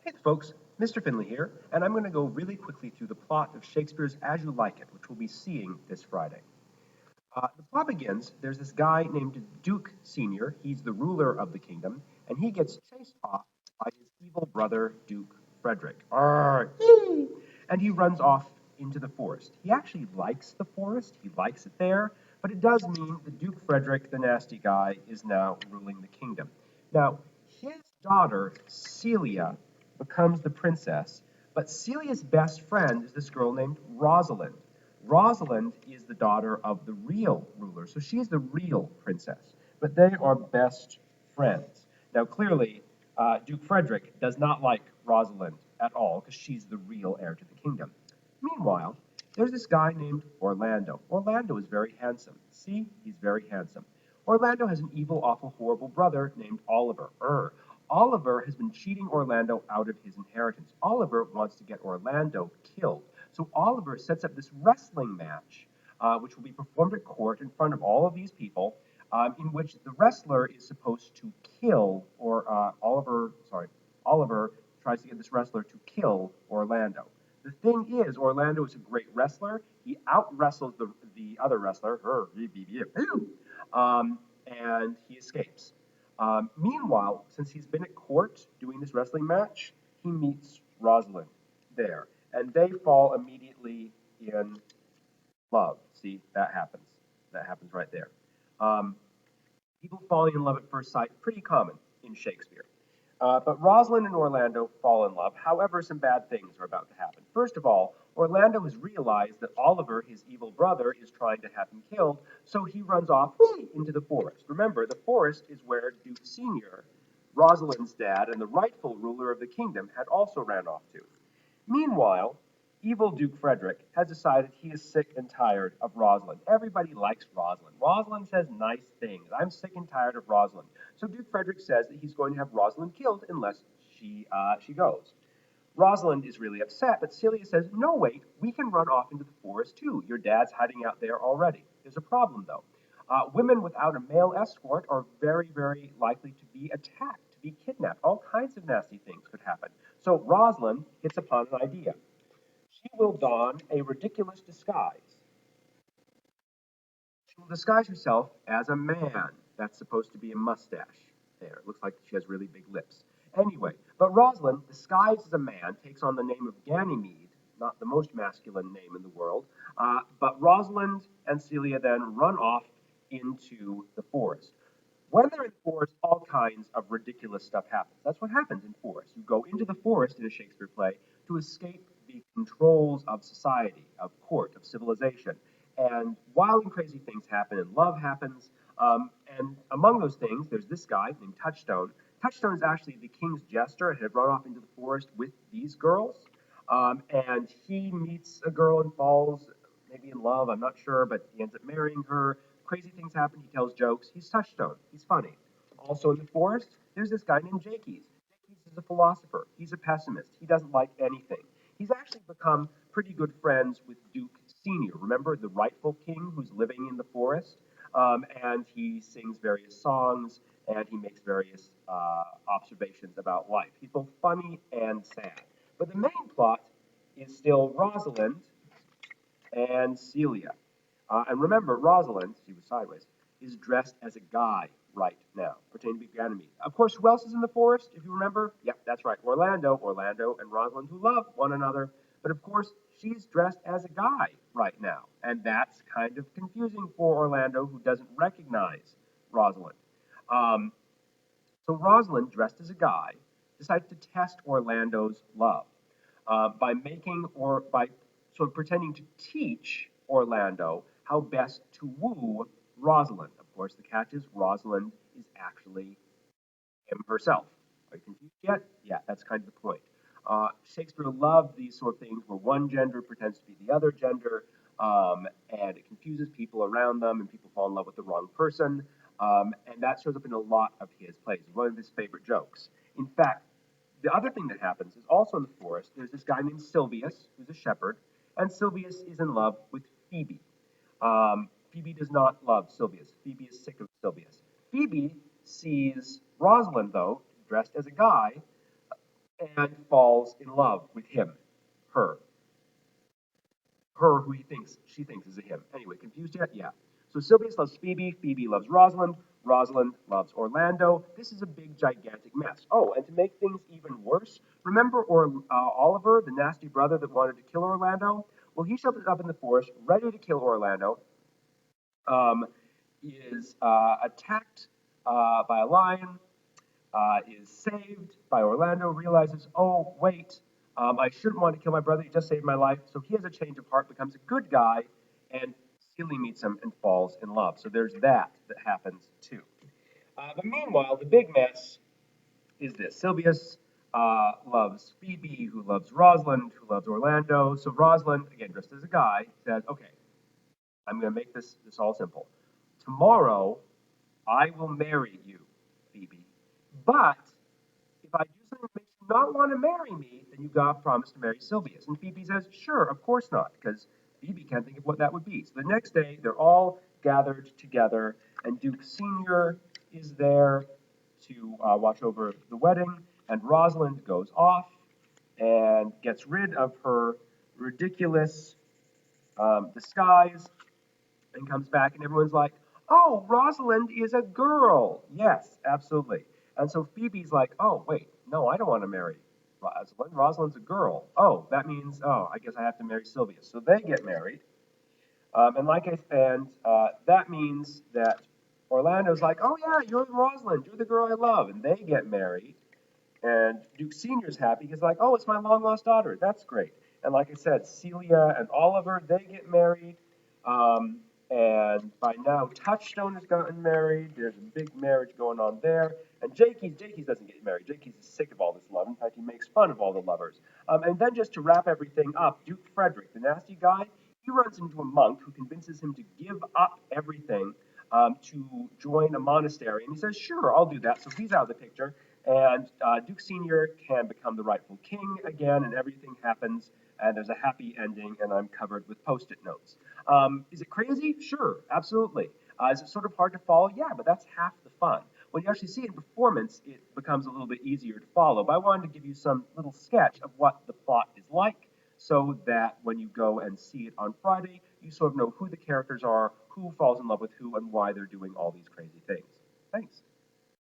Hey folks, Mr. Finley here, and I'm going to go really quickly through the plot of Shakespeare's As You Like It, which we'll be seeing this Friday. The plot begins, there's this guy named Duke Senior, he's the ruler of the kingdom, and he gets chased off by his evil brother, Duke Frederick. Arr, and he runs off into the forest. He actually likes the forest, he likes it there, but it does mean that Duke Frederick, the nasty guy, is now ruling the kingdom. Now, his daughter, Celia, becomes the princess, but Celia's best friend is this girl named Rosalind. Rosalind is the daughter of the real ruler, so she's the real princess, but they are best friends. Now, clearly, Duke Frederick does not like Rosalind at all because she's the real heir to the kingdom. Meanwhile, there's this guy named Orlando. Orlando is very handsome. See, he's very handsome. Orlando has an evil, awful, horrible brother named Oliver. Oliver has been cheating Orlando out of his inheritance. Oliver wants to get Orlando killed. So Oliver sets up this wrestling match, which will be performed at court in front of all of these people, in which the wrestler is supposed to kill, Oliver tries to get this wrestler to kill Orlando. The thing is, Orlando is a great wrestler. He out wrestles the other wrestler, and he escapes. Meanwhile, since he's been at court doing this wrestling match, he meets Rosalind there, and they fall immediately in love. See, that happens. That happens right there. Um, People falling in love at first sight, pretty common in Shakespeare. But Rosalind and Orlando fall in love. However, some bad things are about to happen. First of all, Orlando has realized that Oliver, his evil brother, is trying to have him killed, so he runs off into the forest. Remember, the forest is where Duke Senior, Rosalind's dad, and the rightful ruler of the kingdom had also ran off to. Meanwhile, evil Duke Frederick has decided he is sick and tired of Rosalind. Everybody likes Rosalind. Rosalind says nice things. I'm sick and tired of Rosalind. So Duke Frederick says that he's going to have Rosalind killed unless she goes. Rosalind is really upset, but Celia says, no, wait, we can run off into the forest too. Your dad's hiding out there already. There's a problem, though. Women without a male escort are very, very likely to be attacked, to be kidnapped. All kinds of nasty things could happen. So Rosalind hits upon an idea. She will don a ridiculous disguise. She will disguise herself as a man. That's supposed to be a mustache. There, it looks like she has really big lips. Anyway, but Rosalind, disguised as a man, takes on the name of Ganymede, not the most masculine name in the world. But Rosalind and Celia then run off into the forest. When they're in the forest, all kinds of ridiculous stuff happens. That's what happens in forests. You go into the forest in a Shakespeare play to escape the controls of society, of court, of civilization. And wild and crazy things happen, and love happens. And among those things, there's this guy named Touchstone. Touchstone is actually the king's jester and had run off into the forest with these girls. And he meets a girl and falls maybe in love, I'm not sure, but he ends up marrying her. Crazy things happen. He tells jokes. He's Touchstone. He's funny. Also in the forest, there's this guy named Jakes. Jakes is a philosopher. He's a pessimist. He doesn't like anything. He's actually become pretty good friends with Duke Senior. Remember the rightful king who's living in the forest? And he sings various songs and he makes various observations about life. He's both funny and sad. But the main plot is still Rosalind and Celia. And remember, Rosalind, she was sideways, is dressed as a guy right now, pretending to be Ganymede. Of course, who else is in the forest, if you remember? Yep, that's right, Orlando and Rosalind, who love one another. But of course, she's dressed as a guy right now. And that's kind of confusing for Orlando, who doesn't recognize Rosalind. Um, so Rosalind, dressed as a guy, decides to test Orlando's love by sort of pretending to teach Orlando how best to woo Rosalind. Of course, the catch is Rosalind is actually him herself. Are you confused yet? Yeah, that's kind of the point. Shakespeare loved these sort of things where one gender pretends to be the other gender, and it confuses people around them, and people fall in love with the wrong person. And that shows up in a lot of his plays. It's one of his favorite jokes. In fact, the other thing that happens is also in the forest, there's this guy named Silvius, who's a shepherd, and Silvius is in love with Phoebe. Phoebe does not love Silvius. Phoebe is sick of Silvius. Phoebe sees Rosalind, though, dressed as a guy, and falls in love with him, her, her who she thinks is a him. Anyway, confused yet? Yeah. So Sylvius loves Phoebe, Phoebe loves Rosalind, Rosalind loves Orlando. This is a big, gigantic mess. Oh, and to make things even worse, remember Oliver, the nasty brother that wanted to kill Orlando? Well, he shows up in the forest, ready to kill Orlando. He is attacked by a lion, is saved by Orlando, realizes, oh, wait, I shouldn't want to kill my brother. He just saved my life. So he has a change of heart, becomes a good guy, and Celie meets him and falls in love. So there's that happens too. But meanwhile, the big mess is this. Sylvius loves Phoebe, who loves Rosalind, who loves Orlando. So Rosalind, again, dressed as a guy, says, okay, I'm going to make this all simple. Tomorrow, I will marry you, Phoebe. But if I do something that makes you not want to marry me, then you've got to promise to marry Sylvius. And Phoebe says, sure, of course not, because Phoebe can't think of what that would be. So the next day, they're all gathered together, and Duke Sr. is there to watch over the wedding, and Rosalind goes off and gets rid of her ridiculous disguise and comes back, and everyone's like, "Oh, Rosalind is a girl." Yes, absolutely. And so Phoebe's like, "Oh, wait, no, I don't want to marry Rosalind. Rosalind's a girl. Oh, that means, oh, I guess I have to marry Sylvia." So they get married, and that means that Orlando's like, "Oh yeah, you're Rosalind. You're the girl I love," and they get married. And Duke Senior's happy. He's like, "Oh, it's my long lost daughter. That's great." And like I said, Celia and Oliver, they get married. Um, and by now, Touchstone has gotten married. There's a big marriage going on there. And Jakey's doesn't get married. Jakey's is sick of all this love. In fact, he makes fun of all the lovers. And then just to wrap everything up, Duke Frederick, the nasty guy, he runs into a monk who convinces him to give up everything to join a monastery. And he says, "Sure, I'll do that." So he's out of the picture. And Duke Sr. can become the rightful king again, and everything happens, and there's a happy ending, and I'm covered with post it notes. Is it crazy? Sure, absolutely. Is it sort of hard to follow? Yeah, but that's half the fun. When you actually see it in performance, it becomes a little bit easier to follow. But I wanted to give you some little sketch of what the plot is like so that when you go and see it on Friday, you sort of know who the characters are, who falls in love with who, and why they're doing all these crazy things. Thanks.